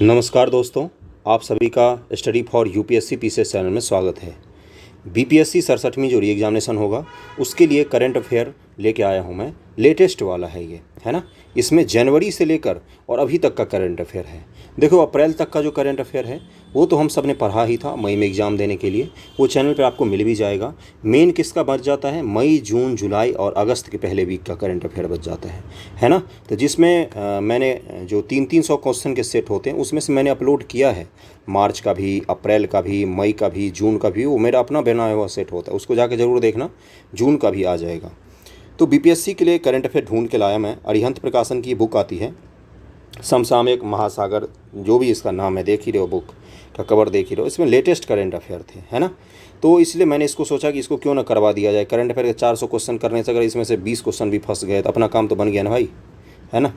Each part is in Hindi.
नमस्कार दोस्तों, आप सभी का study for UPSC PCS channel में स्वागत है। बीपीएससी 67वीं जो री एग्जामिनेशन होगा उसके लिए करंट अफेयर लेके आया हूँ मैं। लेटेस्ट वाला है ये, है ना। इसमें जनवरी से लेकर और अभी तक का करंट अफेयर है। देखो, अप्रैल तक का जो करंट अफेयर है वो तो हम सब ने पढ़ा ही था मई में एग्ज़ाम देने के लिए, वो चैनल पे आपको मिल भी जाएगा। मेन किसका बच जाता है, मई, जून, जुलाई और अगस्त के पहले वीक का करंट अफेयर बच जाता है ना। तो जिसमें मैंने जो 300 क्वेश्चन के सेट होते हैं उसमें से मैंने अपलोड किया है मार्च का भी, अप्रैल का भी, मई का भी, जून का भी। वो मेरा अपना बनाया हुआ सेट होता है, उसको जाके ज़रूर देखना। जून का भी आ जाएगा। तो बीपीएससी के लिए करंट अफेयर ढूंढ के लाया मैं। अरिहंत प्रकाशन की बुक आती है समसामयिक महासागर, जो भी इसका नाम है, देख ही रहे हो, बुक का कवर देख ही रहे हो। इसमें लेटेस्ट करंट अफेयर थे, है ना। तो इसलिए मैंने इसको सोचा कि इसको क्यों ना करवा दिया जाए। करंट अफेयर के 400 क्वेश्चन करने से अगर इसमें से 20 क्वेश्चन भी फंस गए तो अपना काम तो बन गया ना भाई, है ना।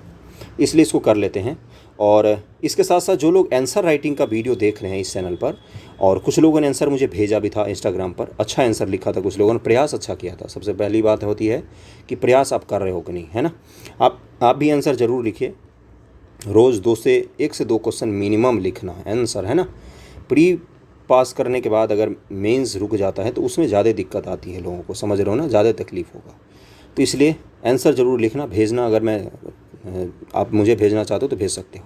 इसलिए इसको कर लेते हैं। और इसके साथ साथ जो लोग आंसर राइटिंग का वीडियो देख रहे हैं इस चैनल पर, और कुछ लोगों ने आंसर मुझे भेजा भी था इंस्टाग्राम पर, अच्छा आंसर लिखा था, कुछ लोगों ने प्रयास अच्छा किया था। सबसे पहली बात होती है कि प्रयास आप कर रहे हो कि नहीं, है ना। आप भी आंसर ज़रूर लिखिए। रोज़ 1 से 2 क्वेश्चन मिनिमम लिखना है आंसर, है ना। प्री पास करने के बाद अगर मेंस रुक जाता है तो उसमें ज़्यादा दिक्कत आती है लोगों को, समझ रहे हो ना, ज़्यादा तकलीफ होगा। तो इसलिए आंसर ज़रूर लिखना, भेजना। अगर आप मुझे भेजना चाहते हो तो भेज सकते हो।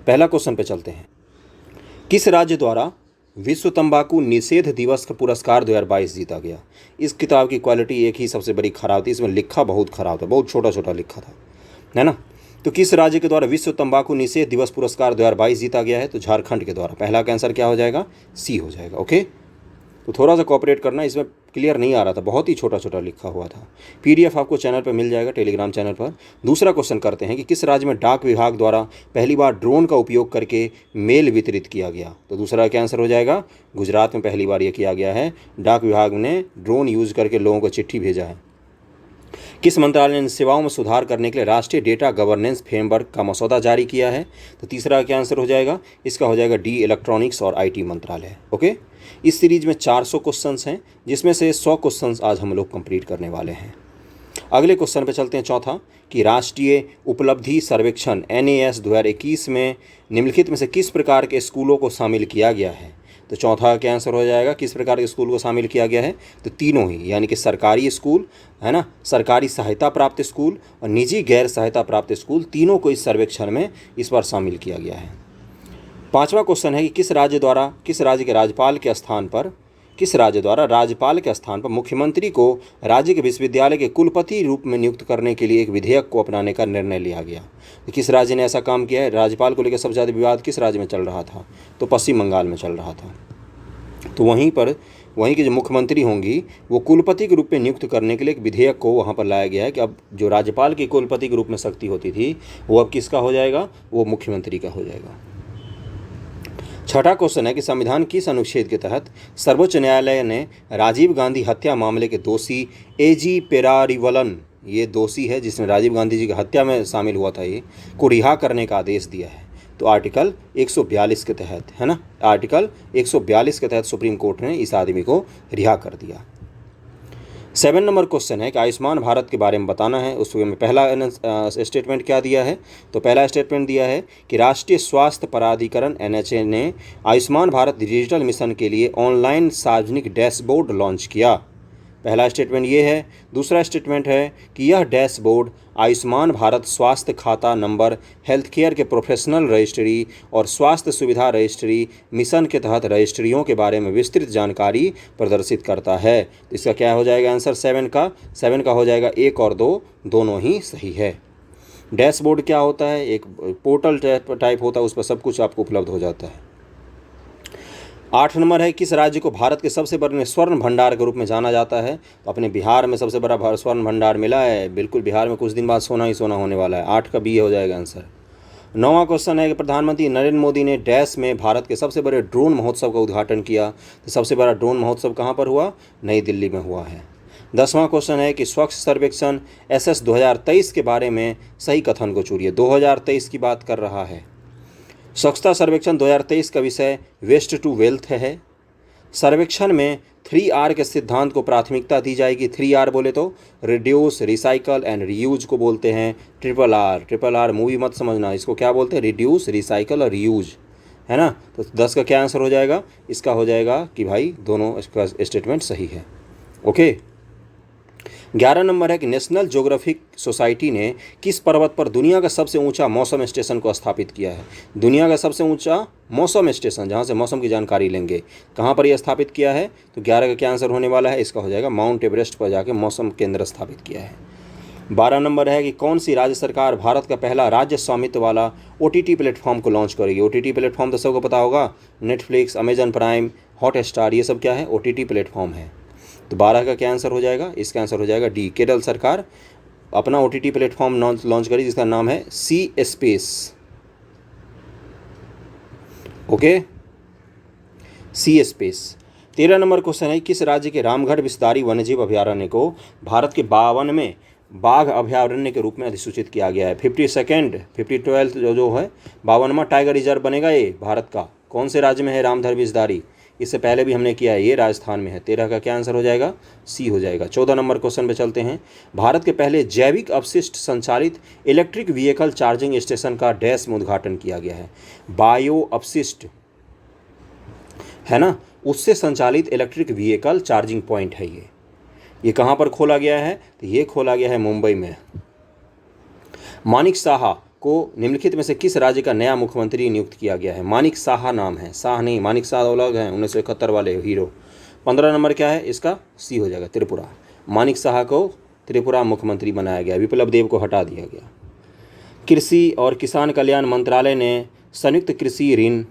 पहला क्वेश्चन पे चलते हैं। किस राज्य द्वारा विश्व तंबाकू निषेध दिवस का पुरस्कार 2022 जीता गया? इस किताब की क्वालिटी एक ही सबसे बड़ी खराब थी, इसमें लिखा बहुत ख़राब था, बहुत छोटा छोटा लिखा था, है ना। तो किस राज्य के द्वारा विश्व तंबाकू निषेध दिवस पुरस्कार 2022 जीता गया है? तो झारखंड के द्वारा। पहला का आंसर क्या हो जाएगा? सी हो जाएगा। ओके, तो थोड़ा सा कोऑपरेट करना, इसमें क्लियर नहीं आ रहा था, बहुत ही छोटा छोटा लिखा हुआ था। पीडीएफ आपको चैनल पर मिल जाएगा, टेलीग्राम चैनल पर। दूसरा क्वेश्चन करते हैं कि किस राज्य में डाक विभाग द्वारा पहली बार ड्रोन का उपयोग करके मेल वितरित किया गया? तो दूसरा क्या आंसर हो जाएगा? गुजरात में पहली बार ये किया गया है। डाक विभाग ने ड्रोन यूज़ करके लोगों को चिट्ठी भेजा है। किस मंत्रालय ने सेवाओं में सुधार करने के लिए राष्ट्रीय डेटा गवर्नेंस फ्रेमवर्क का मसौदा जारी किया है? तो तीसरा क्या आंसर हो जाएगा? इसका हो जाएगा डी, इलेक्ट्रॉनिक्स और आईटी मंत्रालय। ओके, इस सीरीज में 400 क्वेश्चंस हैं, जिसमें से 100 क्वेश्चंस आज हम लोग कंप्लीट करने वाले हैं। अगले क्वेश्चन पे चलते हैं, चौथा, कि राष्ट्रीय उपलब्धि सर्वेक्षण NAS 2021 में निम्नलिखित में से किस प्रकार के स्कूलों को शामिल किया गया है? तो चौथा क्या आंसर हो जाएगा? किस प्रकार के स्कूल को शामिल किया गया है? तो तीनों ही, यानी कि सरकारी स्कूल, है ना, सरकारी सहायता प्राप्त स्कूल और निजी गैर सहायता प्राप्त स्कूल, तीनों को इस सर्वेक्षण में इस बार शामिल किया गया है। पांचवा क्वेश्चन है कि किस राज्य के राज्यपाल के स्थान पर मुख्यमंत्री को राज्य के विश्वविद्यालय के कुलपति रूप में नियुक्त करने के लिए एक विधेयक को अपनाने का निर्णय लिया गया? तो किस राज्य ने ऐसा काम किया है? राज्यपाल को लेकर सबसे ज़्यादा विवाद किस राज्य में चल रहा था? तो पश्चिम बंगाल में चल रहा था। तो वहीं की जो मुख्यमंत्री होंगी वो कुलपति के रूप में नियुक्त करने के लिए एक विधेयक को वहाँ पर लाया गया है कि अब जो राज्यपाल की कुलपति के रूप में शक्ति होती थी वो अब किसका हो जाएगा? वो मुख्यमंत्री का हो जाएगा। छठा क्वेश्चन है कि संविधान किस अनुच्छेद के तहत सर्वोच्च न्यायालय ने राजीव गांधी हत्या मामले के दोषी AG पेरारीवलन, ये दोषी है जिसने राजीव गांधी जी की हत्या में शामिल हुआ था, ये को रिहा करने का आदेश दिया है? तो आर्टिकल 142 के तहत, है ना, आर्टिकल 142 के तहत सुप्रीम कोर्ट ने इस आदमी को रिहा कर दिया। 7 नंबर क्वेश्चन है कि आयुष्मान भारत के बारे में बताना है। उसमें पहला स्टेटमेंट क्या दिया है? तो पहला स्टेटमेंट दिया है कि राष्ट्रीय स्वास्थ्य प्राधिकरण NHA ने आयुष्मान भारत डिजिटल मिशन के लिए ऑनलाइन सार्वजनिक डैशबोर्ड लॉन्च किया। पहला स्टेटमेंट ये है। दूसरा स्टेटमेंट है कि यह डैशबोर्ड आयुष्मान भारत स्वास्थ्य खाता नंबर, हेल्थ केयर के प्रोफेशनल रजिस्ट्री और स्वास्थ्य सुविधा रजिस्ट्री मिशन के तहत रजिस्ट्रियों के बारे में विस्तृत जानकारी प्रदर्शित करता है। तो इसका क्या हो जाएगा आंसर? 7 का हो जाएगा 1 और 2 दोनों ही सही है। डैशबोर्ड क्या होता है? एक पोर्टल टाइप होता है, उस पर सब कुछ आपको उपलब्ध हो जाता है। 8 नंबर है, किस राज्य को भारत के सबसे बड़े स्वर्ण भंडार के रूप में जाना जाता है? तो अपने बिहार में सबसे बड़ा स्वर्ण भंडार मिला है, बिल्कुल बिहार में कुछ दिन बाद सोना ही सोना होने वाला है। 8 का B हो जाएगा आंसर। 9वां क्वेश्चन है कि प्रधानमंत्री नरेंद्र मोदी ने डैश में भारत के सबसे बड़े ड्रोन महोत्सव का उद्घाटन किया। तो सबसे बड़ा ड्रोन महोत्सव कहाँ पर हुआ? नई दिल्ली में हुआ है। 10वां क्वेश्चन है कि स्वच्छ सर्वेक्षण SS 2023 के बारे में सही कथन को चुनिए। 2023 की बात कर रहा है। स्वच्छता सर्वेक्षण 2023 का विषय वेस्ट टू वेल्थ है। सर्वेक्षण में 3R के सिद्धांत को प्राथमिकता दी जाएगी। 3R बोले तो रिड्यूस, रिसाइकल एंड रीयूज को बोलते हैं। ट्रिपल R मूवी मत समझना, इसको क्या बोलते हैं? रिड्यूस, रिसाइकल और रीयूज। है ना। तो 10 का क्या आंसर हो जाएगा, इसका हो जाएगा कि भाई दोनों इसका स्टेटमेंट सही है। ओके। 11 नंबर है कि नेशनल ज्योग्राफिक सोसाइटी ने किस पर्वत पर दुनिया का सबसे ऊंचा मौसम स्टेशन को स्थापित किया है। दुनिया का सबसे ऊंचा मौसम स्टेशन जहां से मौसम की जानकारी लेंगे, कहां पर यह स्थापित किया है। तो 11 का क्या आंसर होने वाला है, इसका हो जाएगा माउंट एवरेस्ट पर जाके मौसम केंद्र स्थापित किया है। 12 नंबर है कि कौन सी राज्य सरकार भारत का पहला राज्य स्वामित्व वाला OTT प्लेटफॉर्म को लॉन्च करेगी। OTT प्लेटफॉर्म तो सबको पता होगा, नेटफ्लिक्स, अमेजन प्राइम, हॉटस्टार, ये सब क्या है, OTT प्लेटफॉर्म है। तो 12 का क्या आंसर हो जाएगा, इसका आंसर हो जाएगा डी, केरल सरकार अपना OTT प्लेटफॉर्म लॉन्च करी जिसका नाम है सी स्पेस। ओके, सी स्पेस। 13 नंबर क्वेश्चन है, किस राज्य के रामगढ़ विस्तारी वन्यजीव अभयारण्य को भारत के 52वें बाघ अभयारण्य के रूप में अधिसूचित किया गया है। 52nd जो है 52वां टाइगर रिजर्व बनेगा ये भारत का। कौन से राज्य में है रामगढ़ विस्तारी, इससे पहले भी हमने किया है, ये राजस्थान में है। 13 का क्या आंसर हो जाएगा, सी हो जाएगा। 14 नंबर क्वेश्चन पे चलते हैं। भारत के पहले जैविक अपशिष्ट संचालित इलेक्ट्रिक व्हीकल चार्जिंग स्टेशन का डैश में उद्घाटन किया गया है। बायो अपशिष्ट है ना, उससे संचालित इलेक्ट्रिक व्हीकल चार्जिंग पॉइंट है ये कहाँ पर खोला गया है, तो ये खोला गया है मुंबई में। मानिक साहा को निम्नलिखित में से किस राज्य का नया मुख्यमंत्री नियुक्त किया गया है। मानिक साहा नाम है, शाह नहीं, मानिक साहा अलग हैं, 1971 वाले हीरो। 15 नंबर क्या है, इसका सी हो जाएगा, त्रिपुरा। मानिक साहा को त्रिपुरा मुख्यमंत्री बनाया गया, विप्लव देव को हटा दिया गया। कृषि और किसान कल्याण मंत्रालय ने संयुक्त कृषि ऋण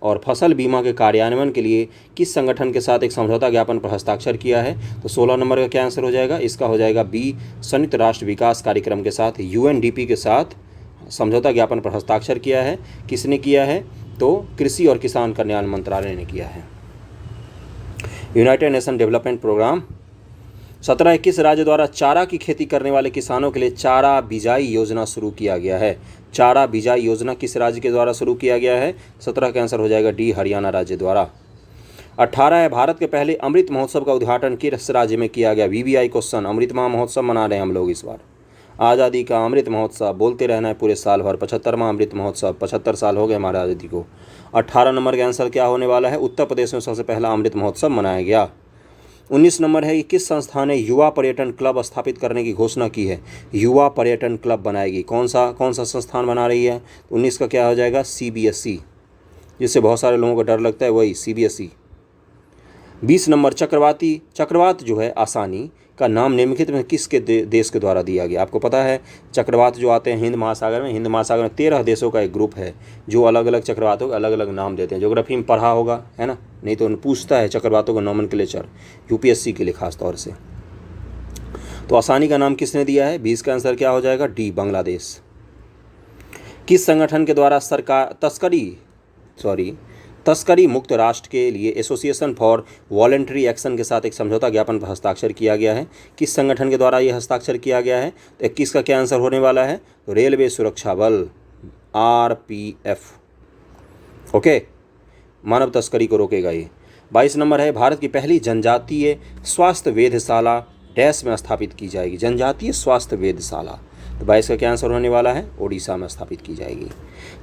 और फसल बीमा के कार्यान्वयन के लिए किस संगठन के साथ एक समझौता ज्ञापन पर हस्ताक्षर किया है। तो 16 नंबर का क्या आंसर हो जाएगा, इसका हो जाएगा बी, संयुक्त राष्ट्र विकास कार्यक्रम के साथ UNDP के साथ समझौता ज्ञापन पर हस्ताक्षर किया है। किसने किया है, तो कृषि और किसान कल्याण मंत्रालय ने किया है। United nation development programme. 17 किस राज्य द्वारा चारा की खेती करने वाले किसानों के लिए चारा बिजाई योजना शुरू किया गया है। चारा बिजाई योजना किस राज्य के द्वारा शुरू किया गया है। 17 का आंसर हो जाएगा डी, हरियाणा राज्य द्वारा। 18 है, भारत के पहले अमृत महोत्सव का उद्घाटन किस राज्य में किया गया। VVI क्वेश्चन, अमृत महोत्सव मना रहे हैं हम लोग इस बार। आज़ादी का अमृत महोत्सव बोलते रहना है पूरे साल भर। 75वां अमृत महोत्सव, 75 साल हो गए हमारे आज़ादी को। 18 नंबर का आंसर क्या होने वाला है, उत्तर प्रदेश में सबसे पहला अमृत महोत्सव मनाया गया। 19 नंबर है कि किस संस्था ने युवा पर्यटन क्लब स्थापित करने की घोषणा की है। युवा पर्यटन क्लब बनाएगी, कौन सा संस्थान बना रही है। 19 का क्या हो जाएगा, CBSE, जिससे बहुत सारे लोगों को डर लगता है, वही CBSE। 20 नंबर चक्रवात जो है आसानी का नाम निम्नलिखित में किसके देश के द्वारा दिया गया। आपको पता है चक्रवात जो आते हैं हिंद महासागर में 13 देशों का एक ग्रुप है जो अलग अलग चक्रवातों के अलग अलग नाम देते हैं। ज्योग्राफी में पढ़ा होगा, है ना, नहीं तो पूछता है चक्रवातों का नोमेनक्लेचर UPSC के लिए खास तौर से। तो आसानी का नाम किसने दिया है, 20 का आंसर क्या हो जाएगा, डी, बांग्लादेश। किस संगठन के द्वारा तस्करी मुक्त राष्ट्र के लिए एसोसिएशन फॉर वॉलंटरी एक्शन के साथ एक समझौता ज्ञापन पर हस्ताक्षर किया गया है। किस संगठन के द्वारा यह हस्ताक्षर किया गया है, तो 21 का क्या आंसर होने वाला है, तो रेलवे सुरक्षा बल, RPF। ओके, मानव तस्करी को रोकेगा ये। 22 नंबर है, भारत की पहली जनजातीय स्वास्थ्य वेधशाला डैश में स्थापित की जाएगी। जनजातीय स्वास्थ्य वेधशाला, तो 22 का क्या आंसर होने वाला है, ओडिशा में स्थापित की जाएगी।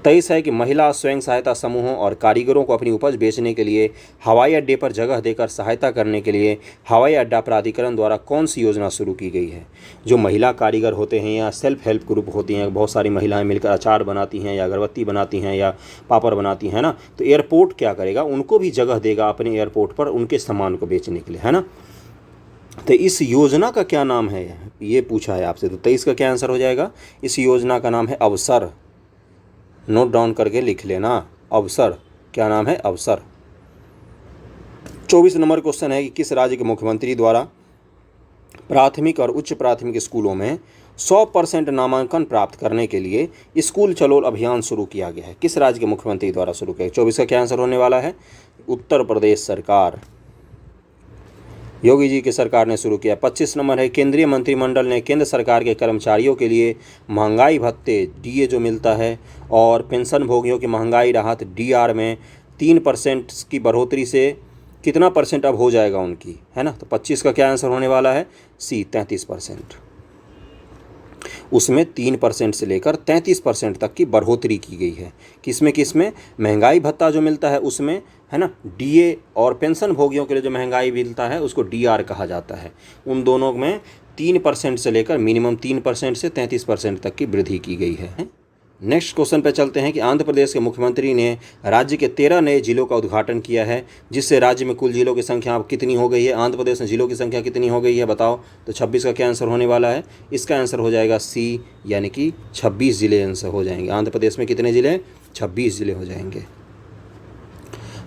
23 है कि महिला स्वयं सहायता समूहों और कारीगरों को अपनी उपज बेचने के लिए हवाई अड्डे पर जगह देकर सहायता करने के लिए हवाई अड्डा प्राधिकरण द्वारा कौन सी योजना शुरू की गई है। जो महिला कारीगर होते हैं या सेल्फ हेल्प ग्रुप होती हैं, बहुत सारी महिलाएं मिलकर अचार बनाती हैं या अगरबत्ती बनाती हैं या पापड़ बनाती हैं ना, तो एयरपोर्ट क्या करेगा, उनको भी जगह देगा अपने एयरपोर्ट पर उनके सामान को बेचने के लिए, है ना। तो इस योजना का क्या नाम है, ये पूछा है आपसे। तो 23 का क्या आंसर हो जाएगा, इस योजना का नाम है अवसर। नोट डाउन करके लिख लेना, अवसर, क्या नाम है, अवसर। 24 नंबर क्वेश्चन है कि किस राज्य के मुख्यमंत्री द्वारा प्राथमिक और उच्च प्राथमिक स्कूलों में 100% नामांकन प्राप्त करने के लिए स्कूल चलो अभियान शुरू किया गया है। किस राज्य के मुख्यमंत्री द्वारा शुरू किया। 24 का क्या आंसर होने वाला है, उत्तर प्रदेश सरकार, योगी जी की सरकार ने शुरू किया। 25 नंबर है, केंद्रीय मंत्रिमंडल ने केंद्र सरकार के कर्मचारियों के लिए महंगाई भत्ते DA जो मिलता है और पेंशन भोगियों की महंगाई राहत DR में 3% की बढ़ोतरी से कितना % अब हो जाएगा उनकी, है ना। तो 25 का क्या आंसर होने वाला है, C, 33%। उसमें 3% से लेकर 33% तक की बढ़ोतरी की गई है। किसमें महंगाई भत्ता जो मिलता है उसमें, है ना, डीए, और पेंशन भोगियों के लिए जो महंगाई मिलता है उसको डीआर कहा जाता है। उन दोनों में 3% से लेकर मिनिमम 3% से 33% तक की वृद्धि की गई है। नेक्स्ट क्वेश्चन पे चलते हैं कि आंध्र प्रदेश के मुख्यमंत्री ने राज्य के 13 नए जिलों का उद्घाटन किया है, जिससे राज्य में कुल जिलों की संख्या अब कितनी हो गई है। आंध्र प्रदेश में जिलों की संख्या कितनी हो गई है बताओ। तो 26 का क्या आंसर होने वाला है? इसका आंसर हो जाएगा सी, यानी कि 26 जिले आंसर हो जाएंगे। आंध्र प्रदेश में कितने जिले? 26 जिले हो जाएंगे।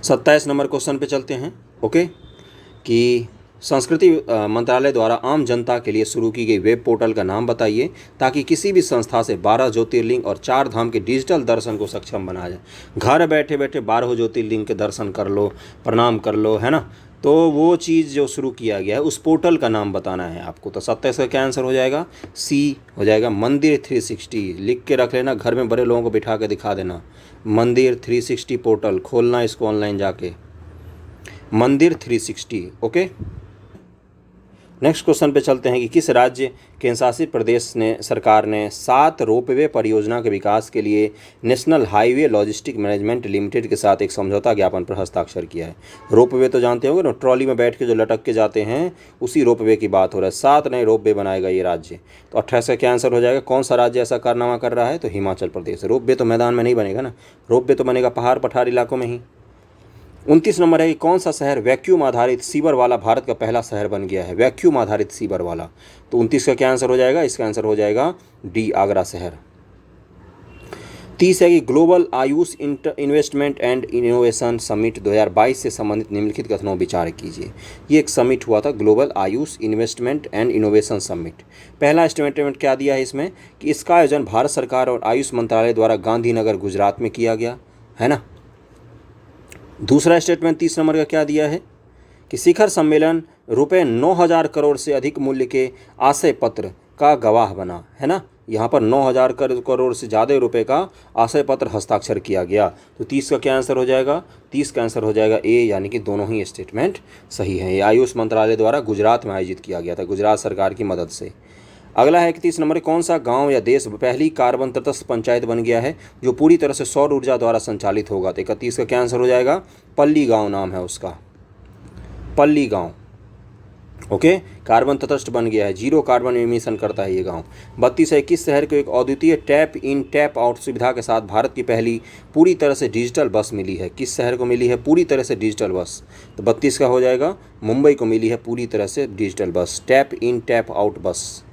27 नंबर क्वेश्चन पे चलते हैं। ओके, कि संस्कृति मंत्रालय द्वारा आम जनता के लिए शुरू की गई वेब पोर्टल का नाम बताइए, ताकि किसी भी संस्था से 12 ज्योतिर्लिंग और 4 धाम के डिजिटल दर्शन को सक्षम बनाया जाए। घर बैठे बैठे 12 ज्योतिर्लिंग के दर्शन कर लो, प्रणाम कर लो, है ना। तो वो चीज़ जो शुरू किया गया है उस पोर्टल का नाम बताना है आपको। तो 27 का क्या आंसर हो जाएगा? सी हो जाएगा। मंदिर 360 लिख के रख लेना, घर में बड़े लोगों को बिठा के दिखा देना। मंदिर 360 पोर्टल खोलना इसको ऑनलाइन जाके, मंदिर 360। ओके, नेक्स्ट क्वेश्चन पे चलते हैं कि किस राज्य केंद्र शासित प्रदेश ने सरकार ने 7 रोपवे परियोजना के विकास के लिए national highway logistic management limited के साथ एक समझौता ज्ञापन पर हस्ताक्षर किया है। रोपवे तो जानते होंगे ना, ट्रॉली में बैठ के जो लटक के जाते हैं, उसी रोपवे की बात हो रहा है। 7 नए रोपवे बनाएगा ये राज्य। तो 28 का क्या आंसर हो जाएगा? कौन सा राज्य ऐसा कारनामा कर रहा है? तो हिमाचल प्रदेश। रोपवे तो मैदान में नहीं बनेगा ना, रोपवे तो बनेगा पहाड़ पठार इलाकों में ही। 29 नंबर है कि कौन सा शहर वैक्यूम आधारित सीवर वाला भारत का पहला शहर बन गया है? वैक्यूम आधारित सीवर वाला। तो 29 का क्या आंसर हो जाएगा? इसका आंसर हो जाएगा डी, आगरा शहर। 30 है कि global Ayush investment and innovation summit 2022 से संबंधित निम्नलिखित कथनों पर विचार कीजिए। ये एक समिट हुआ था, global Ayush investment and innovation summit. पहला स्टेटमेंट क्या दिया है इसमें कि इसका आयोजन भारत सरकार और आयुष मंत्रालय द्वारा गांधीनगर गुजरात में किया गया, है ना। दूसरा स्टेटमेंट 30 नंबर का क्या दिया है कि शिखर सम्मेलन रुपये 9,000 करोड़ से अधिक मूल्य के आशय पत्र का गवाह बना, है ना। यहाँ पर 9,000 करोड़ से ज़्यादा रुपए का आशय पत्र हस्ताक्षर किया गया। तो 30 का क्या आंसर हो जाएगा? 30 का आंसर हो जाएगा ए, यानी कि दोनों ही स्टेटमेंट सही है। ये आयुष मंत्रालय द्वारा गुजरात में आयोजित किया गया था, गुजरात सरकार की मदद से। अगला है कि 30 नंबर, कौन सा गांव या देश पहली कार्बन तटस्थ पंचायत बन गया है जो पूरी तरह से सौर ऊर्जा द्वारा संचालित होगा? तो 31 का क्या आंसर हो जाएगा? पल्ली गांव नाम है उसका, पल्ली गांव। ओके, कार्बन तटस्थ बन गया है, 0 कार्बन एमिशन करता है ये गांव। 32 है, किस शहर को एक अद्वितीय टैप इन टैप आउट सुविधा के साथ भारत की पहली पूरी तरह से डिजिटल बस मिली है? किस शहर को मिली है पूरी तरह से डिजिटल बस? तो 32 का हो जाएगा मुंबई को मिली है पूरी तरह से digital bus, tap in tap out बस।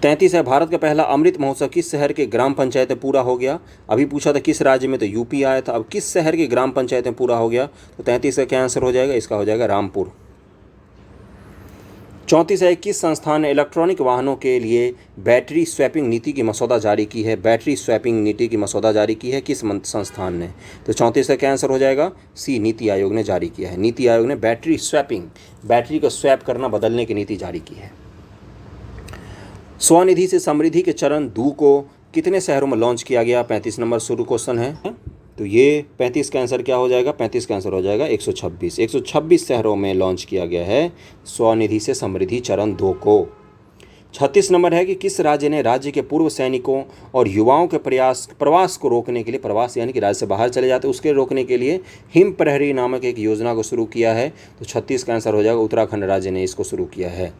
33 है, भारत का पहला अमृत महोत्सव किस शहर के ग्राम पंचायत में पूरा हो गया? अभी पूछा था किस राज्य में, तो यूपी आया था। अब किस शहर की ग्राम पंचायत में पूरा हो गया? तो 33 का क्या आंसर हो जाएगा? इसका हो जाएगा रामपुर। 34 है, किस संस्थान ने इलेक्ट्रॉनिक वाहनों के लिए बैटरी स्वैपिंग नीति की मसौदा जारी की है? बैटरी स्वैपिंग नीति की मसौदा जारी की है किस संस्थान ने? तो 34 का क्या आंसर हो जाएगा? सी, नीति आयोग ने जारी किया है। नीति आयोग ने बैटरी स्वैपिंग, बैटरी को स्वैप करना, बदलने की नीति जारी की है। स्वनिधि से समृद्धि के चरण 2 को कितने शहरों में लॉन्च किया गया? 35 नंबर शुरू क्वेश्चन है। तो ये 35 का आंसर क्या हो जाएगा? 35 का आंसर हो जाएगा 126। 126 शहरों में लॉन्च किया गया है स्वनिधि से समृद्धि चरण 2 को। 36 नंबर है कि किस राज्य ने राज्य के पूर्व सैनिकों और युवाओं के प्रवास को रोकने के लिए, प्रवास यानी कि राज्य से बाहर चले जाते उसके रोकने के लिए हिम प्रहरी नामक एक योजना को शुरू किया है? तो 36 का आंसर हो जाएगा उत्तराखंड राज्य ने इसको शुरू किया है।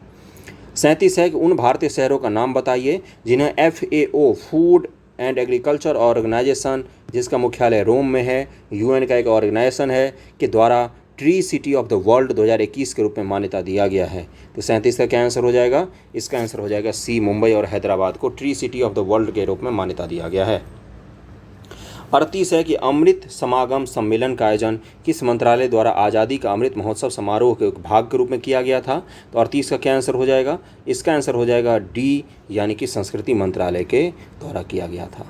37 है कि उन भारतीय शहरों का नाम बताइए जिन्हें FAO food and agriculture organization, जिसका मुख्यालय रोम में है, UN का एक ऑर्गेनाइजेशन है, के द्वारा tree city of the world 2021 के रूप में मान्यता दिया गया है। तो 37 का क्या आंसर हो जाएगा? इसका आंसर हो जाएगा सी, मुंबई और हैदराबाद को tree city of the world के रूप में मान्यता दिया गया है। 38 है कि अमृत समागम सम्मेलन का आयोजन किस मंत्रालय द्वारा आज़ादी का अमृत महोत्सव समारोह के एक भाग के रूप में किया गया था? तो 38 का क्या आंसर हो जाएगा? इसका आंसर हो जाएगा डी, यानी कि संस्कृति मंत्रालय के द्वारा किया गया था।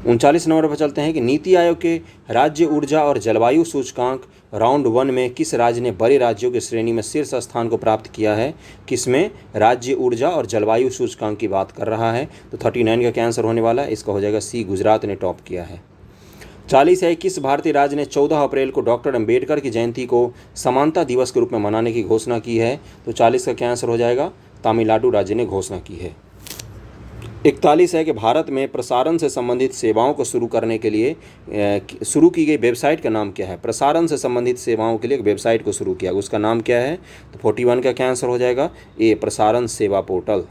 39 नंबर पर चलते हैं कि नीति आयोग के राज्य ऊर्जा और जलवायु सूचकांक राउंड 1 में किस राज्य ने बड़े राज्यों की श्रेणी में शीर्ष स्थान को प्राप्त किया है? किसमें? राज्य ऊर्जा और जलवायु सूचकांक की बात कर रहा है। तो 39 का क्या आंसर होने वाला है? इसका हो जाएगा सी, गुजरात ने टॉप किया है। 40 है, किस भारतीय राज्य ने 14 अप्रैल को डॉक्टर अम्बेडकर की जयंती को समानता दिवस के रूप में मनाने की घोषणा की है? तो 40 का क्या आंसर हो जाएगा? तमिलनाडु राज्य ने घोषणा की है। 41 है कि भारत में प्रसारण से संबंधित सेवाओं को शुरू करने के लिए शुरू की गई वेबसाइट का नाम क्या है? प्रसारण से संबंधित सेवाओं के लिए एक वेबसाइट को शुरू किया, उसका नाम क्या है? तो 41 का क्या आंसर हो जाएगा? ए, प्रसारण सेवा पोर्टल।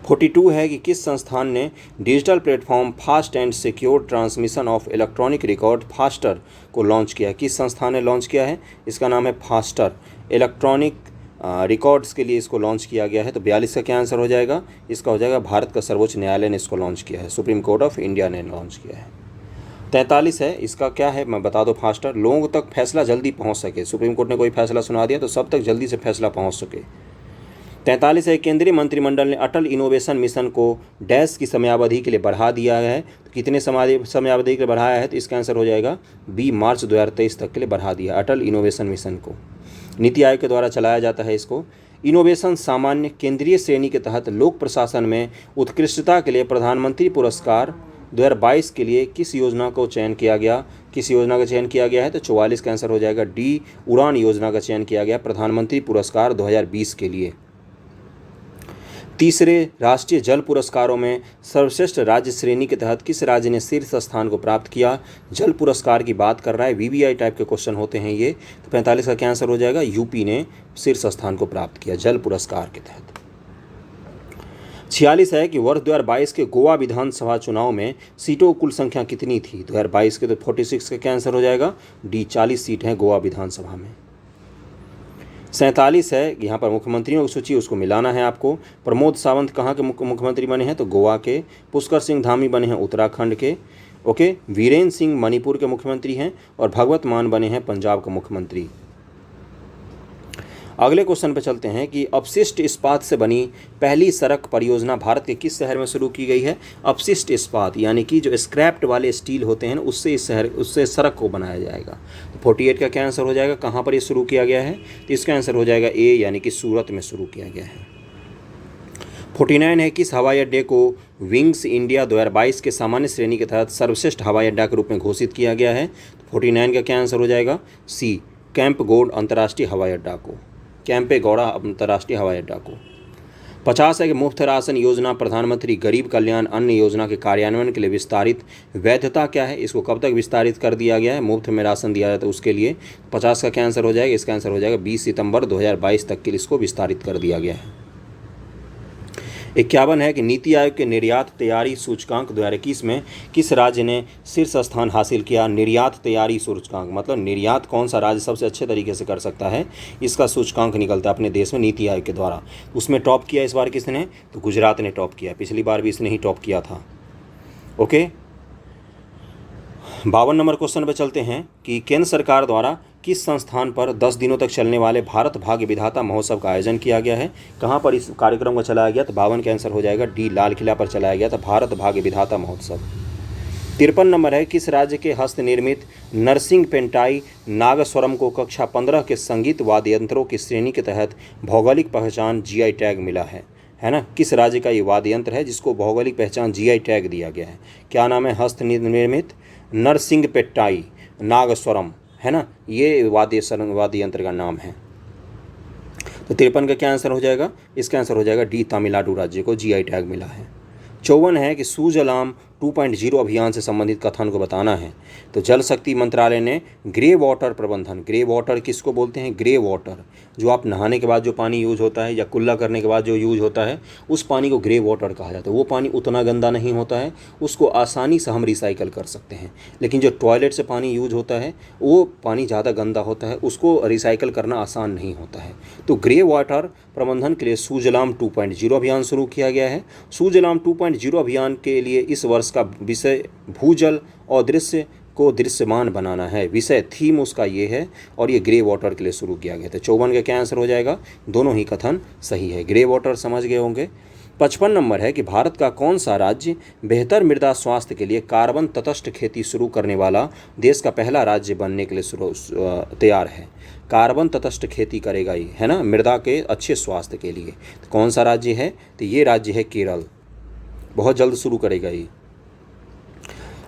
42 है कि किस संस्थान ने digital platform fast and secure transmission of electronic record faster को लॉन्च किया है? किस संस्थान ने लॉन्च किया है? इसका नाम है फास्टर। इलेक्ट्रॉनिक रिकॉर्ड्स के लिए इसको लॉन्च किया गया है। तो 42 का क्या आंसर हो जाएगा? इसका हो जाएगा भारत का सर्वोच्च न्यायालय ने इसको लॉन्च किया है, सुप्रीम कोर्ट ऑफ इंडिया ने लॉन्च किया है। 43 है, इसका क्या है मैं बता दो। फास्टर, लोगों तक फैसला जल्दी पहुंच सके। सुप्रीम कोर्ट ने कोई फैसला सुना दिया तो सब तक जल्दी से फैसला पहुंच सके। 43 है, केंद्रीय मंत्रिमंडल ने अटल इनोवेशन मिशन को डैश की समयावधि के लिए बढ़ा दिया है। तो कितने समयावधि के लिए बढ़ाया है? तो इसका आंसर हो जाएगा बी, मार्च 2023 तक के लिए बढ़ा दिया अटल इनोवेशन मिशन को। नीति आयोग के द्वारा चलाया जाता है इसको। इनोवेशन सामान्य केंद्रीय श्रेणी के तहत लोक प्रशासन में उत्कृष्टता के लिए प्रधानमंत्री पुरस्कार 2022 के लिए किस योजना को चयन किया गया? किस योजना का चयन किया गया है? तो 44 का आंसर हो जाएगा डी, उड़ान योजना का चयन किया गया प्रधानमंत्री पुरस्कार 2020 के लिए। तीसरे राष्ट्रीय जल पुरस्कारों में सर्वश्रेष्ठ राज्य श्रेणी के तहत किस राज्य ने शीर्ष स्थान को प्राप्त किया? जल पुरस्कार की बात कर रहा है, वीवीआई टाइप के क्वेश्चन होते हैं ये। तो 45 का क्या आंसर हो जाएगा? यूपी ने शीर्ष स्थान को प्राप्त किया जल पुरस्कार के तहत। 46 है कि वर्ष 2022 के गोवा विधानसभा चुनाव में सीटों की कुल संख्या कितनी थी? 2022 के, तो 46 का क्या आंसर हो जाएगा? डी, 40 सीट हैं गोवा विधानसभा में। 47 है, यहाँ पर मुख्यमंत्रियों की सूची उसको मिलाना है आपको। प्रमोद सावंत कहाँ के मुख्यमंत्री बने हैं? तो गोवा के। पुष्कर सिंह धामी बने हैं उत्तराखंड के। ओके, वीरेंद्र सिंह मणिपुर के मुख्यमंत्री हैं और भगवत मान बने हैं पंजाब के मुख्यमंत्री। अगले क्वेश्चन पे चलते हैं कि अपशिष्ट इस्पात से बनी पहली सड़क परियोजना भारत के किस शहर में शुरू की गई है? अपशिष्ट इस्पात यानी कि जो स्क्रैप्ड वाले स्टील होते हैं उससे उससे सड़क को बनाया जाएगा। तो 48 का क्या आंसर हो जाएगा? कहाँ पर ये शुरू किया गया है? तो इसका आंसर हो जाएगा ए, यानी कि सूरत में शुरू किया गया है। 49 है, किस हवाई अड्डे को विंग्स इंडिया 2022 के सामान्य श्रेणी के तहत सर्वश्रेष्ठ हवाई अड्डा के रूप में घोषित किया गया है? 49 का क्या आंसर हो जाएगा? सी, कैंपगोड अंतर्राष्ट्रीय हवाई अड्डा को, कैंपेगौड़ा अंतर्राष्ट्रीय हवाई अड्डा को। 50 है कि मुफ्त राशन योजना प्रधानमंत्री गरीब कल्याण अन्न योजना के कार्यान्वयन के लिए विस्तारित वैधता क्या है? इसको कब तक विस्तारित कर दिया गया है? मुफ्त में राशन दिया जाता है उसके लिए। 50 का क्या आंसर हो जाएगा? इसका आंसर हो जाएगा 20 सितंबर 2022 तक के लिए इसको विस्तारित कर दिया गया है। 51 है कि नीति आयोग के निर्यात तैयारी सूचकांक 2021 में किस राज्य ने शीर्ष स्थान हासिल किया? निर्यात तैयारी सूचकांक मतलब निर्यात कौन सा राज्य सबसे अच्छे तरीके से कर सकता है, इसका सूचकांक निकलता है अपने देश में नीति आयोग के द्वारा। उसमें टॉप किया इस बार किसने? तो गुजरात ने टॉप किया, पिछली बार भी इसने ही टॉप किया था। ओके, 52 नंबर क्वेश्चन पर चलते हैं कि केंद्र सरकार द्वारा किस संस्थान पर 10 दिनों तक चलने वाले भारत भाग्य विधाता महोत्सव का आयोजन किया गया है? कहाँ पर इस कार्यक्रम को चलाया गया? तो 52 का आंसर हो जाएगा डी, लाल किला पर चलाया गया था भारत भाग्य विधाता महोत्सव। 53 नंबर है, किस राज्य के हस्त निर्मित नरसिंह पेंटाई नागस्वरम को कक्षा 15 के संगीत वाद्य यंत्रों की श्रेणी के तहत भौगोलिक पहचान जीआई टैग मिला है ना? किस राज्य का ये वाद्य यंत्र है जिसको भौगोलिक पहचान जीआई टैग दिया गया है? क्या नाम है? हस्त निर्मित नरसिंह पेट्टाई नागस्वरम, है ना? ये वाद्य यंत्र का नाम है। तो 53 का क्या आंसर हो जाएगा? इसका आंसर हो जाएगा डी, तमिलनाडु राज्य को जीआई टैग मिला है। 54 है कि सुजलाम 2.0 अभियान से संबंधित कथन को बताना है। तो जल शक्ति मंत्रालय ने ग्रे वाटर प्रबंधन, ग्रे वाटर किसको बोलते हैं? ग्रे वाटर जो आप नहाने के बाद जो पानी यूज होता है या कुल्ला करने के बाद जो यूज होता है उस पानी को ग्रे वाटर कहा जाता है। वो पानी उतना गंदा नहीं होता है, उसको आसानी से हम रिसाइकल कर सकते हैं। लेकिन जो टॉयलेट से पानी यूज होता है वो पानी ज़्यादा गंदा होता है, उसको रिसाइकल करना आसान नहीं होता है। तो ग्रे वाटर प्रबंधन के लिए सुजलाम 2.0 अभियान शुरू किया गया है। सुजलाम 2.0 अभियान के लिए इस वर्ष का विषय भूजल और दृश्य को दृश्यमान बनाना है, विषय थीम उसका ये है और ये ग्रे वाटर के लिए शुरू किया गया था। 54 का क्या आंसर हो जाएगा? दोनों ही कथन सही है, ग्रे वाटर समझ गए होंगे। 55 नंबर है कि भारत का कौन सा राज्य बेहतर मृदा स्वास्थ्य के लिए कार्बन तटस्थ खेती शुरू करने वाला देश का पहला राज्य बनने के लिए तैयार है? कार्बन तटस्थ खेती करेगा ही, है ना, मृदा के अच्छे स्वास्थ्य के लिए। तो कौन सा राज्य है? तो ये राज्य है केरल, बहुत जल्द शुरू करेगा ये।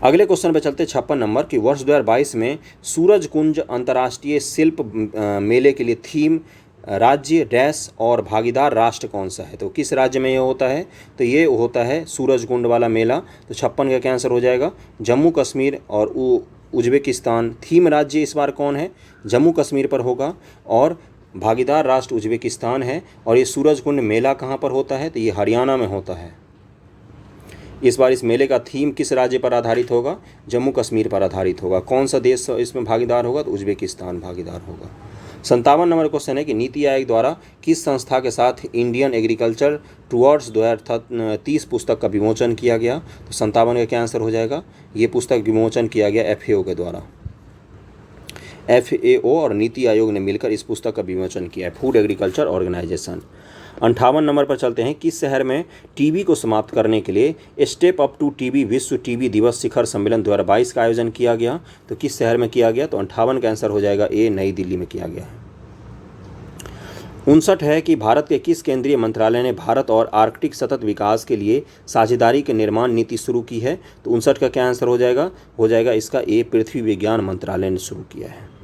अगले क्वेश्चन पे चलते 56 नंबर कि वर्ष 2022 में सूरज कुंज अंतर्राष्ट्रीय शिल्प मेले के लिए थीम राज्य डैश और भागीदार राष्ट्र कौन सा है? तो किस राज्य में ये होता है? तो ये होता है सूरजकुंड वाला मेला। तो 56 का क्या आंसर हो जाएगा? जम्मू कश्मीर और उज्बेकिस्तान। थीम राज्य इस बार कौन है? जम्मू कश्मीर पर होगा और भागीदार राष्ट्र उज्बेकिस्तान है। और ये सूरजकुंड मेला कहाँ पर होता है? तो ये हरियाणा में होता है। इस बार इस मेले का थीम किस राज्य पर आधारित होगा? जम्मू कश्मीर पर आधारित होगा। कौन सा देश इसमें भागीदार होगा? तो उज्बेकिस्तान भागीदार होगा। 57 नंबर क्वेश्चन है कि नीति आयोग द्वारा किस संस्था के साथ इंडियन एग्रीकल्चर टुवर्ड्स 2030 पुस्तक का विमोचन किया गया? तो 57 का क्या आंसर हो जाएगा? ये पुस्तक विमोचन किया गया FAO के द्वारा। FAO और नीति आयोग ने मिलकर इस पुस्तक का विमोचन किया है, फूड एग्रीकल्चर ऑर्गेनाइजेशन। 58 नंबर पर चलते हैं। किस शहर में टीबी को समाप्त करने के लिए स्टेप अप टू टीबी विश्व टीबी दिवस शिखर सम्मेलन 2022 का आयोजन किया गया? तो किस शहर में किया गया? तो 58 का आंसर हो जाएगा ए, नई दिल्ली में किया गया है। 59 है कि भारत के किस केंद्रीय मंत्रालय ने भारत और आर्कटिक सतत विकास के लिए साझेदारी के निर्माण नीति शुरू की है? तो 59 का क्या आंसर हो जाएगा? हो जाएगा इसका ए, पृथ्वी विज्ञान मंत्रालय ने शुरू किया है।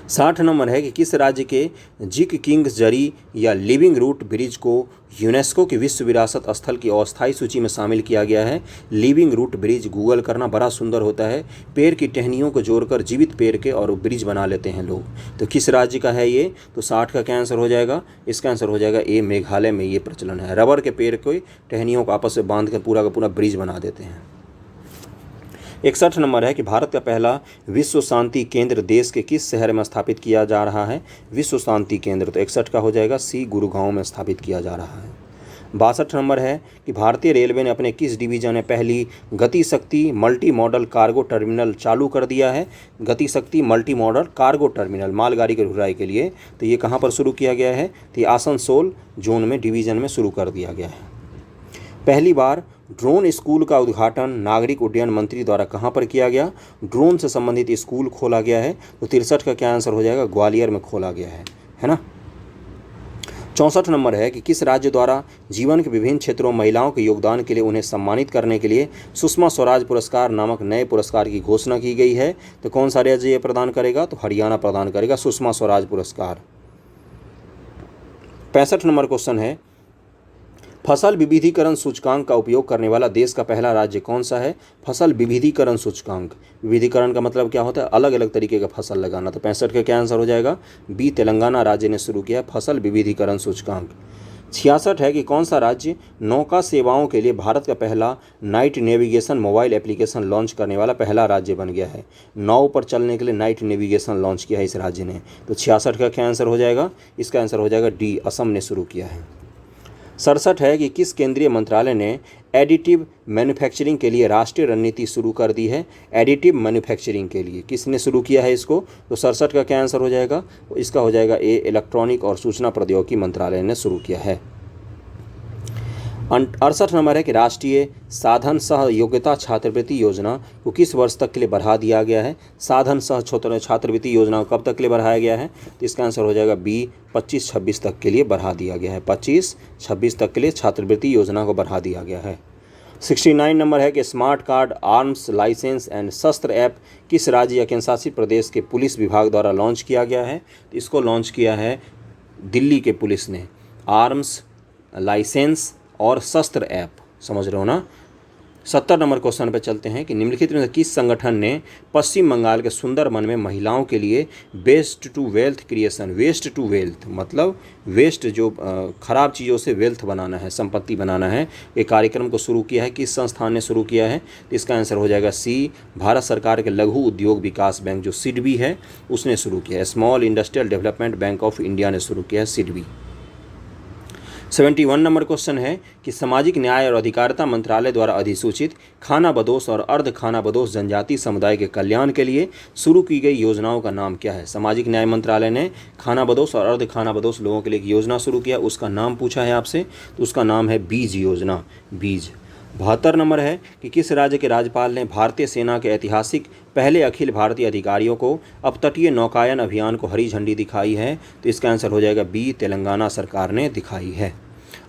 60 नंबर है कि किस राज्य के जिक किंग्स जरी या लिविंग रूट ब्रिज को यूनेस्को की विश्व विरासत स्थल की अस्थायी सूची में शामिल किया गया है? लिविंग रूट ब्रिज गूगल करना, बड़ा सुंदर होता है। पेड़ की टहनियों को जोड़कर जीवित पेड़ के और ब्रिज बना लेते हैं लोग। तो किस राज्य का है ये? तो 60 का क्या आंसर हो जाएगा? इसका आंसर हो जाएगा ए, मेघालय में ये प्रचलन है। रबर के पेड़ को टहनियों को आपस में बांध कर पूरा का पूरा ब्रिज बना देते हैं। 61 नंबर है कि भारत का पहला विश्व शांति केंद्र देश के किस शहर में स्थापित किया जा रहा है? विश्व शांति केंद्र। तो 61 का हो जाएगा सी, गुरुगांव में स्थापित किया जा रहा है। 62 नंबर है कि भारतीय रेलवे ने अपने किस डिवीजन में पहली गति शक्ति मल्टी मॉडल कार्गो टर्मिनल चालू कर दिया है? गति शक्ति मल्टी मॉडल कार्गो टर्मिनल मालगाड़ी के ढुलाई के लिए। तो ये कहाँ पर शुरू किया गया है? तो ये आसनसोल जोन में डिवीजन में शुरू कर दिया गया है। पहली बार ड्रोन स्कूल का उद्घाटन नागरिक उड्डयन मंत्री द्वारा कहाँ पर किया गया? ड्रोन से संबंधित स्कूल खोला गया है। तो 63 का क्या आंसर हो जाएगा? ग्वालियर में खोला गया है ना। 64 नंबर है कि किस राज्य द्वारा जीवन के विभिन्न क्षेत्रों में महिलाओं के योगदान के लिए उन्हें सम्मानित करने के लिए सुषमा स्वराज पुरस्कार नामक नए पुरस्कार की घोषणा की गई है? तो कौन सा राज्य ये प्रदान करेगा? तो हरियाणा प्रदान करेगा सुषमा स्वराज पुरस्कार। 65 नंबर क्वेश्चन है, फसल विविधीकरण सूचकांक का उपयोग करने वाला देश का पहला राज्य कौन सा है? फसल विविधीकरण सूचकांक। विविधीकरण का मतलब क्या होता है? अलग अलग तरीके का फसल लगाना। तो 65 का क्या आंसर हो जाएगा? बी, तेलंगाना राज्य ने शुरू किया फसल विविधीकरण सूचकांक। 66 है कि कौन सा राज्य नौका सेवाओं के लिए भारत का पहला night navigation mobile application launch करने वाला पहला राज्य बन गया है? नाव पर चलने के लिए नाइट नेविगेशन लॉन्च किया है इस राज्य ने। तो 66 का क्या आंसर हो जाएगा? इसका आंसर हो जाएगा डी, असम ने शुरू किया है। 67 है कि किस केंद्रीय मंत्रालय ने एडिटिव मैन्युफैक्चरिंग के लिए राष्ट्रीय रणनीति शुरू कर दी है? एडिटिव मैन्युफैक्चरिंग के लिए किसने शुरू किया है इसको? तो 67 का क्या आंसर हो जाएगा? इसका हो जाएगा ए, इलेक्ट्रॉनिक और सूचना प्रौद्योगिकी मंत्रालय ने शुरू किया है। 68 नंबर है कि राष्ट्रीय साधन सह योग्यता छात्रवृत्ति योजना को किस वर्ष तक के लिए बढ़ा दिया गया है? साधन सह छात्रवृत्ति योजना को कब तक के लिए बढ़ाया गया है? तो इसका आंसर हो जाएगा बी, 25-26 तक के लिए बढ़ा दिया गया है। 25-26 तक के लिए छात्रवृत्ति योजना को बढ़ा दिया गया है। 69 नंबर है कि smart card arms licence and शस्त्र ऐप किस राज्य या केंद्र शासित प्रदेश के पुलिस विभाग द्वारा लॉन्च किया गया है? तो इसको लॉन्च किया है दिल्ली के पुलिस ने। आर्म्स, लाइसेंस और शस्त्र ऐप, समझ रहे हो ना। 70 नंबर क्वेश्चन पे चलते हैं कि निम्नलिखित में से किस संगठन ने पश्चिम बंगाल के सुंदरबन में महिलाओं के लिए waste to wealth creation, waste to wealth मतलब वेस्ट जो खराब चीज़ों से वेल्थ बनाना है, संपत्ति बनाना है, ये कार्यक्रम को शुरू किया है? किस संस्थान ने शुरू किया है? तो इसका आंसर हो जाएगा सी, भारत सरकार के लघु उद्योग विकास बैंक जो सिडबी है उसने शुरू किया है। Small industrial development bank of India ने शुरू किया है सिडबी। 71 नंबर क्वेश्चन है कि सामाजिक न्याय और अधिकारिता मंत्रालय द्वारा अधिसूचित खानाबदोश और अर्ध खानाबदोश जनजाति समुदाय के कल्याण के लिए शुरू की गई योजनाओं का नाम क्या है? सामाजिक न्याय मंत्रालय ने खानाबदोश और अर्ध खानाबदोश लोगों के लिए एक योजना शुरू किया, उसका नाम पूछा है आपसे, तो उसका नाम है बीज योजना, बीज। 72 नंबर है कि किस राज्य के राज्यपाल ने भारतीय सेना के ऐतिहासिक पहले अखिल भारतीय अधिकारियों को अपतटीय नौकायन अभियान को हरी झंडी दिखाई है? तो इसका आंसर हो जाएगा बी, तेलंगाना सरकार ने दिखाई है।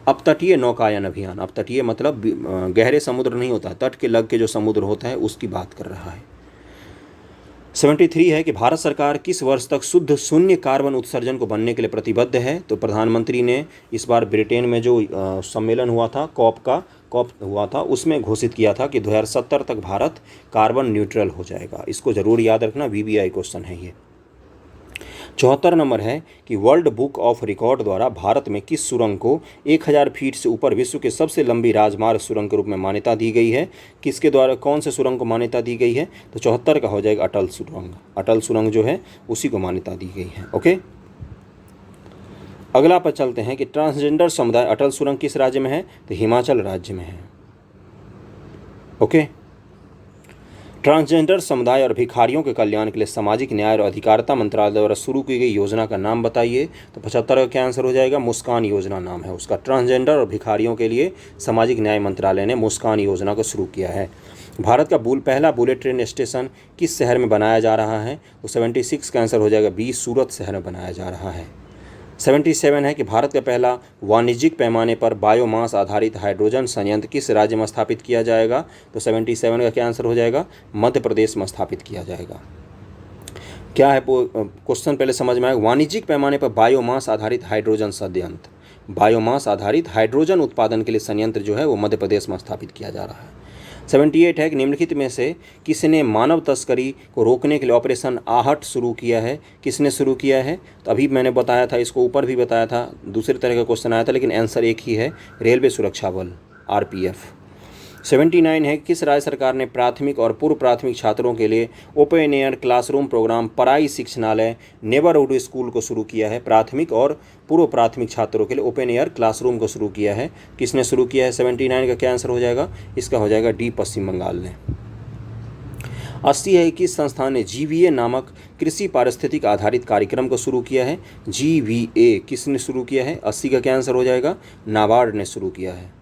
अपतटीय नौकायन अभियान, अपतटीय मतलब गहरे समुद्र नहीं होता, तट के लग के जो समुद्र होता है उसकी बात कर रहा है। 73 है कि भारत सरकार किस वर्ष तक शुद्ध शून्य कार्बन उत्सर्जन को बनने के लिए प्रतिबद्ध है। तो प्रधानमंत्री ने इस बार ब्रिटेन में जो सम्मेलन हुआ था कॉप हुआ था उसमें घोषित किया था कि 2070 तक भारत कार्बन न्यूट्रल हो जाएगा। इसको ज़रूर याद रखना, VBI क्वेश्चन है ये। 74 नंबर है कि वर्ल्ड बुक ऑफ रिकॉर्ड द्वारा भारत में किस सुरंग को 1000 फीट से ऊपर विश्व के सबसे लंबी राजमार्ग सुरंग के रूप में मान्यता दी गई है। किसके द्वारा, कौन से सुरंग को मान्यता दी गई है? तो 74 का हो जाएगा अटल सुरंग। अटल सुरंग जो है उसी को मान्यता दी गई है। ओके, अगला पर चलते हैं कि ट्रांसजेंडर समुदाय अटल सुरंग किस राज्य में है? तो हिमाचल राज्य में है। ओके, ट्रांसजेंडर समुदाय और भिखारियों के कल्याण के लिए सामाजिक न्याय और अधिकारिता मंत्रालय द्वारा शुरू की गई योजना का नाम बताइए। तो 75 का क्या आंसर हो जाएगा? मुस्कान योजना नाम है उसका। ट्रांसजेंडर और भिखारियों के लिए सामाजिक न्याय मंत्रालय ने मुस्कान योजना को शुरू किया है। भारत का पहला बुलेट ट्रेन स्टेशन किस शहर में बनाया जा रहा है? तो 76 का आंसर हो जाएगा बी, सूरत शहर में बनाया जा रहा है। 77 है कि भारत का पहला वाणिज्यिक पैमाने पर बायोमास आधारित हाइड्रोजन संयंत्र किस राज्य में स्थापित किया जाएगा? तो 77 का क्या आंसर हो जाएगा? मध्य प्रदेश में स्थापित किया जाएगा। क्या है क्वेश्चन पहले समझ में आएगा। वाणिज्यिक पैमाने पर बायोमास आधारित हाइड्रोजन संयंत्र, बायोमास आधारित हाइड्रोजन उत्पादन के लिए संयंत्र जो है वो मध्य प्रदेश में स्थापित किया जा रहा है। 78 है कि निम्नलिखित में से किसने मानव तस्करी को रोकने के लिए ऑपरेशन आहट शुरू किया है? किसने शुरू किया है? तो अभी मैंने बताया था, इसको ऊपर भी बताया था, दूसरे तरह का क्वेश्चन आया था, लेकिन आंसर एक ही है, रेलवे सुरक्षा बल, RPF। 79 है किस राज्य सरकार ने प्राथमिक और पूर्व प्राथमिक छात्रों के लिए ओपन एयर क्लासरूम प्रोग्राम पराई शिक्षणालय नेबरहुड स्कूल को शुरू किया है? प्राथमिक और पूर्व प्राथमिक छात्रों के लिए ओपन एयर क्लासरूम को शुरू किया है। किसने शुरू किया है? 79 का क्या आंसर हो जाएगा? इसका हो जाएगा डी, पश्चिम बंगाल ने। 80 है किस संस्थान ने GVA नामक कृषि पारिस्थितिक आधारित कार्यक्रम को शुरू किया है? GVA किसने शुरू किया है? 80 का क्या आंसर हो जाएगा? नाबार्ड ने शुरू किया है।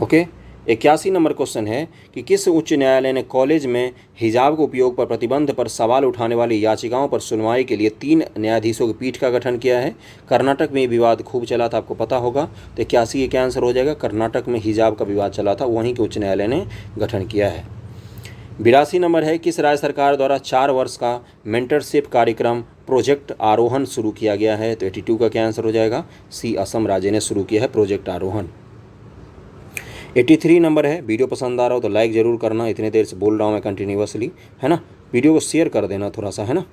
ओके, 81 नंबर क्वेश्चन है कि किस उच्च न्यायालय ने कॉलेज में हिजाब के उपयोग पर प्रतिबंध पर सवाल उठाने वाली याचिकाओं पर सुनवाई के लिए 3 न्यायाधीशों की पीठ का गठन किया है? कर्नाटक में ये विवाद खूब चला था, आपको पता होगा। तो 81 क्या आंसर हो जाएगा? कर्नाटक में हिजाब का विवाद चला था, वहीं के उच्च न्यायालय ने गठन किया है। 82 नंबर है किस राज्य सरकार द्वारा 4 वर्ष का मेंटरशिप कार्यक्रम प्रोजेक्ट आरोहण शुरू किया गया है? तो 82 का क्या आंसर हो जाएगा? सी, असम राज्य ने शुरू किया है प्रोजेक्ट आरोहण। 83 नंबर है, वीडियो पसंद आ रहा हो तो लाइक ज़रूर करना, इतनी देर से बोल रहा हूँ मैं कंटिन्यूअसली, है ना। वीडियो को शेयर कर देना थोड़ा सा, है ना।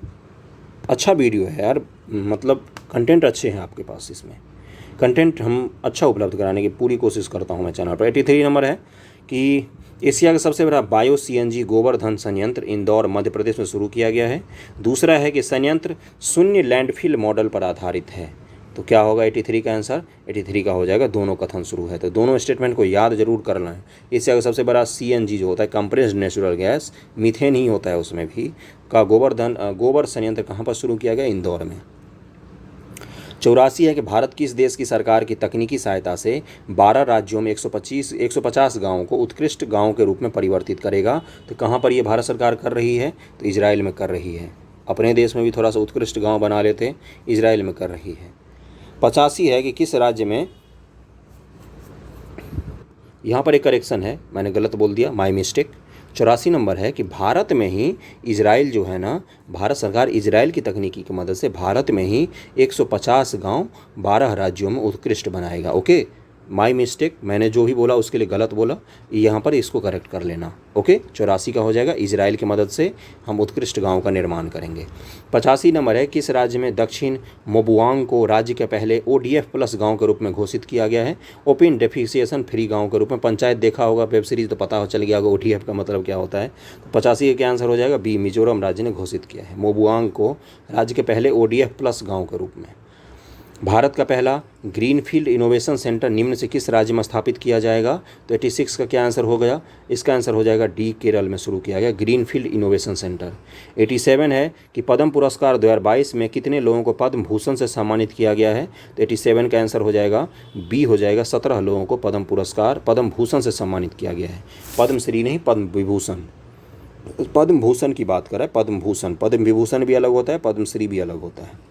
अच्छा वीडियो है यार, मतलब कंटेंट अच्छे हैं आपके पास, इसमें कंटेंट हम अच्छा उपलब्ध कराने की पूरी कोशिश करता हूँ मैं चैनल पर। 83 नंबर है कि एशिया का सबसे बड़ा बायो CNG गोवर्धन संयंत्र इंदौर मध्य प्रदेश में शुरू किया गया है। दूसरा है कि संयंत्र शून्य लैंडफिल मॉडल पर आधारित है। तो क्या होगा 83 का आंसर? 83 का हो जाएगा दोनों कथन शुरू है। तो दोनों स्टेटमेंट को याद जरूर करना है। एशिया का सबसे बड़ा CNG जो होता है कंप्रेस्ड नेचुरल गैस, मीथेन ही होता है उसमें भी, का गोबर संयंत्र कहाँ पर शुरू किया गया? इंदौर में। 84 है कि भारत किस देश की सरकार की तकनीकी सहायता से 12 राज्यों में 150 गाँवों को उत्कृष्ट गाँव के रूप में परिवर्तित करेगा? तो कहाँ पर ये भारत सरकार कर रही है? तो इजराइल में कर रही है। अपने देश में भी थोड़ा सा उत्कृष्ट गाँव बना लेते, इजराइल में कर रही है। 85 है कि किस राज्य में, यहाँ पर एक करेक्शन है, मैंने गलत बोल दिया, माय मिस्टेक। 84 नंबर है कि भारत में ही इजराइल जो है ना, भारत सरकार इजराइल की तकनीकी की मदद से भारत में ही 150 गांव 12 राज्यों में उत्कृष्ट बनाएगा। ओके, माय मिस्टेक, मैंने जो भी बोला उसके लिए गलत बोला, यहाँ पर इसको करेक्ट कर लेना। ओके, 84 का हो जाएगा इजराइल की मदद से हम उत्कृष्ट गांव का निर्माण करेंगे। 85 नंबर है किस राज्य में दक्षिण मोबुआंग को राज्य के पहले ODF प्लस गांव के रूप में घोषित किया गया है? ओपन डेफिसिएशन फ्री गांव के रूप में। पंचायत देखा होगा वेब सीरीज तो पता चल गया होगा ODF का मतलब क्या होता है। तो 85 का क्या आंसर हो जाएगा? बी, मिजोरम राज्य ने घोषित किया है मोबुआंग को राज्य के पहले ODF प्लस गाँव के रूप में। भारत का पहला ग्रीनफील्ड इनोवेशन सेंटर निम्न से किस राज्य में स्थापित किया जाएगा? तो 86 का क्या आंसर हो गया? इसका आंसर हो जाएगा डी, केरल में शुरू किया गया ग्रीनफील्ड इनोवेशन सेंटर। 87 है कि पद्म पुरस्कार 2022 में कितने लोगों को पद्म भूषण से सम्मानित किया गया है? तो 87 का आंसर हो जाएगा बी, हो जाएगा 17 लोगों को पद्म भूषण से सम्मानित किया गया है। पद्मश्री नहीं, पद्म विभूषण, पद्म भूषण की बात कर रहा है। पद्म भूषण, पद्म विभूषण भी अलग होता है, पद्मश्री भी अलग होता है।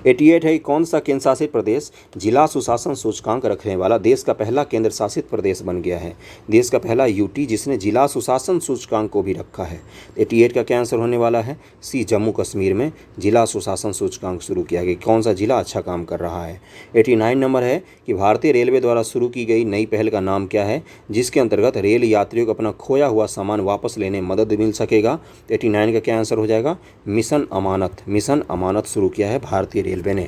88 है कि कौन सा केंद्र शासित प्रदेश जिला सुशासन सूचकांक रखने वाला देश का पहला केंद्र शासित प्रदेश बन गया है? देश का पहला यूटी जिसने जिला सुशासन सूचकांक को भी रखा है। 88 का क्या आंसर होने वाला है? सी, जम्मू कश्मीर में जिला सुशासन सूचकांक शुरू किया गया। कौन सा जिला अच्छा काम कर रहा है? 89 नंबर है कि भारतीय रेलवे द्वारा शुरू की गई नई पहल का नाम क्या है जिसके अंतर्गत रेल यात्रियों को अपना खोया हुआ सामान वापस लेने में मदद मिल सकेगा? 89 का क्या आंसर हो जाएगा? मिशन अमानत। मिशन अमानत शुरू किया है भारतीय रेलवे ने।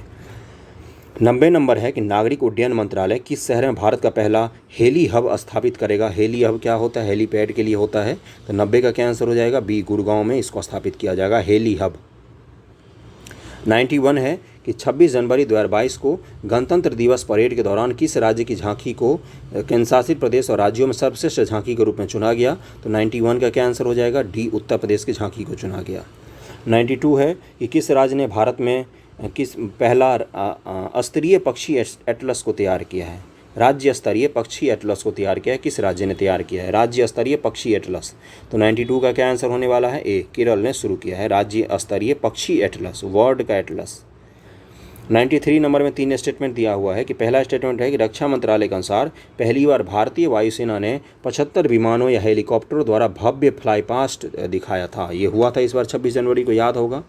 90 नंबर है कि नागरिक उड्डयन मंत्रालय किस शहर में भारत का पहला हेली हब स्थापित करेगा? हेली हब क्या होता है? हेलीपैड के लिए होता है। तो 90 का क्या आंसर हो जाएगा? बी, गुड़गांव में इसको स्थापित किया जाएगा, हेली हब। 91 है कि 26 जनवरी 2022 को गणतंत्र दिवस परेड के दौरान किस राज्य की झांकी को केंद्र शासित प्रदेश और राज्यों में सर्वश्रेष्ठ झांकी के रूप में चुना गया? तो 91 का क्या आंसर हो जाएगा? डी, उत्तर प्रदेश की झांकी को चुना गया। 92 है कि किस राज्य ने भारत में किस पहला स्तरीय पक्षी एटलस को तैयार किया है? राज्य स्तरीय पक्षी एटलस को तैयार किया है, किस राज्य ने तैयार किया है? राज्य स्तरीय पक्षी एटलस। तो 92 का क्या आंसर होने वाला है? ए, केरल ने शुरू किया है राज्य स्तरीय पक्षी एटलस, वर्ल्ड का एटलस। 93 नंबर में 3 स्टेटमेंट दिया हुआ है कि पहला स्टेटमेंट है कि रक्षा मंत्रालय के अनुसार पहली बार भारतीय वायुसेना ने 75 विमानों या हेलीकॉप्टरों द्वारा भव्य फ्लाईपास्ट दिखाया था। ये हुआ था इस बार 26 जनवरी को, याद होगा।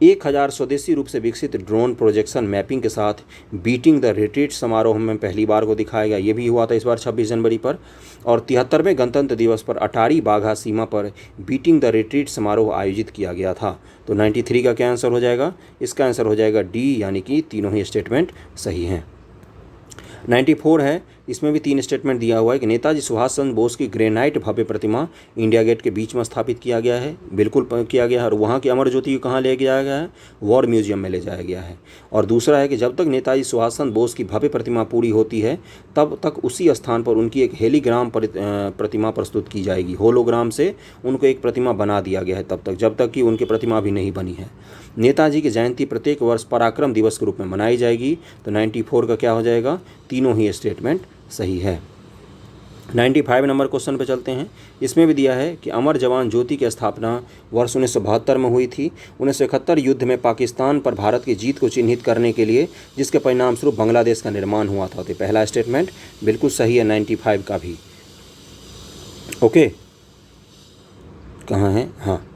1000 स्वदेशी रूप से विकसित ड्रोन प्रोजेक्शन मैपिंग के साथ बीटिंग द रिट्रीट समारोह में पहली बार को दिखाया गया। ये भी हुआ था इस बार 26 जनवरी पर। और 73वें गणतंत्र दिवस पर अटारी बाघा सीमा पर बीटिंग द रिट्रीट समारोह आयोजित किया गया था। तो 93 का क्या आंसर हो जाएगा? इसका आंसर हो जाएगा डी, यानी कि तीनों ही स्टेटमेंट सही हैं। 94 है, इसमें भी 3 स्टेटमेंट दिया हुआ है कि नेताजी सुभाष चंद्र बोस की ग्रेनाइट भव्य प्रतिमा इंडिया गेट के बीच में स्थापित किया गया है। बिल्कुल किया गया है। और वहाँ की अमर ज्योति को कहाँ ले जाया गया है? वॉर म्यूजियम में ले जाया गया है। और दूसरा है कि जब तक नेताजी सुभाष चंद्र बोस की भव्य प्रतिमा पूरी होती है तब तक उसी स्थान पर उनकी एक हेलीग्राम प्रतिमा प्रस्तुत की जाएगी। होलोग्राम से उनको एक प्रतिमा बना दिया गया है तब तक, जब तक कि उनकी प्रतिमा भी नहीं बनी है। नेताजी की जयंती प्रत्येक वर्ष पराक्रम दिवस के रूप में मनाई जाएगी। तो 94 का क्या हो जाएगा? तीनों ही स्टेटमेंट सही है। 95 नंबर क्वेश्चन पे चलते हैं। इसमें भी दिया है कि अमर जवान ज्योति की स्थापना वर्ष 1972 में हुई थी। 1971 युद्ध में पाकिस्तान पर भारत की जीत को चिन्हित करने के लिए जिसके परिणाम स्वरूप बांग्लादेश का निर्माण हुआ था। तो पहला स्टेटमेंट बिल्कुल सही है 95 का भी। ओके, कहाँ है? हाँ,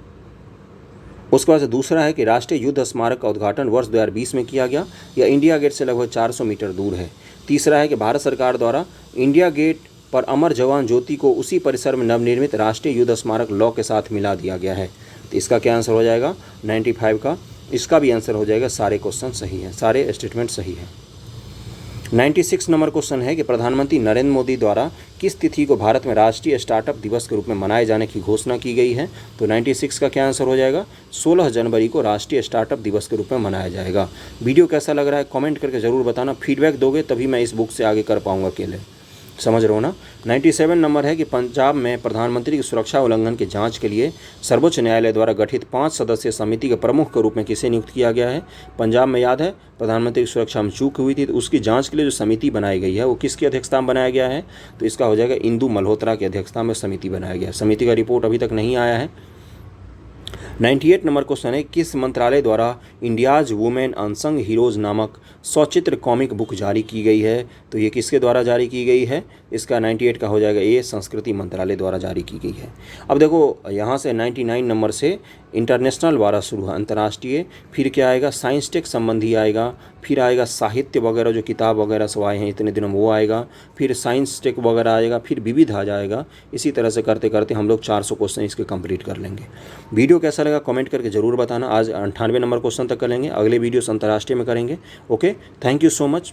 उसके बाद से दूसरा है कि राष्ट्रीय युद्ध स्मारक का उद्घाटन वर्ष 2020 में किया गया। यह इंडिया गेट से लगभग 400 मीटर दूर है। तीसरा है कि भारत सरकार द्वारा इंडिया गेट पर अमर जवान ज्योति को उसी परिसर में नवनिर्मित राष्ट्रीय युद्ध स्मारक लॉ के साथ मिला दिया गया है। तो इसका क्या आंसर हो जाएगा? 95 का। इसका भी आंसर हो जाएगा। सारे क्वेश्चन सही हैं, सारे स्टेटमेंट सही हैं। 96 नंबर क्वेश्चन है कि प्रधानमंत्री नरेंद्र मोदी द्वारा किस तिथि को भारत में राष्ट्रीय स्टार्टअप दिवस के रूप में मनाए जाने की घोषणा की गई है? तो 96 का क्या आंसर हो जाएगा? 16 जनवरी को राष्ट्रीय स्टार्टअप दिवस के रूप में मनाया जाएगा। वीडियो कैसा लग रहा है कमेंट करके ज़रूर बताना। फीडबैक दोगे तभी मैं इस बुक से आगे कर पाऊँगा अकेले, समझ रहे हो ना। 97 नंबर है कि पंजाब में प्रधानमंत्री की सुरक्षा उल्लंघन की जांच के लिए सर्वोच्च न्यायालय द्वारा गठित 5 सदस्यीय समिति के प्रमुख के रूप में किसे नियुक्त किया गया है? पंजाब में याद है प्रधानमंत्री की सुरक्षा में चूक हुई थी, तो उसकी जांच के लिए जो समिति बनाई गई है वो किसकी अध्यक्षता में बनाया गया है? तो इसका हो जाएगा इंदु मल्होत्रा की अध्यक्षता में समिति बनाया गया है। समिति का रिपोर्ट अभी तक नहीं आया है। 98 नंबर क्वेश्चन है किस मंत्रालय द्वारा इंडियाज वुमेन अनसंग हीरोज़ नामक सचित्र कॉमिक बुक जारी की गई है? तो ये किसके द्वारा जारी की गई है? इसका 98 का हो जाएगा ए, संस्कृति मंत्रालय द्वारा जारी की गई है। अब देखो यहाँ से 99 नंबर से इंटरनेशनल वाला शुरू है, अंतर्राष्ट्रीय, फिर क्या आएगा? साइंस टेक संबंधी आएगा, फिर आएगा साहित्य वगैरह जो किताब वगैरह सब आए हैं इतने दिनों में वो आएगा, फिर साइंस टेक वगैरह आएगा, फिर विविध आ जाएगा। इसी तरह से करते करते हम लोग 400 क्वेश्चन इसके कंप्लीट कर लेंगे। वीडियो कैसा लगा कमेंट करके ज़रूर बताना। आज 98 नंबर क्वेश्चन तक करेंगे, अगले वीडियो अंतर्राष्ट्रीय में करेंगे। Okay, thank you so much.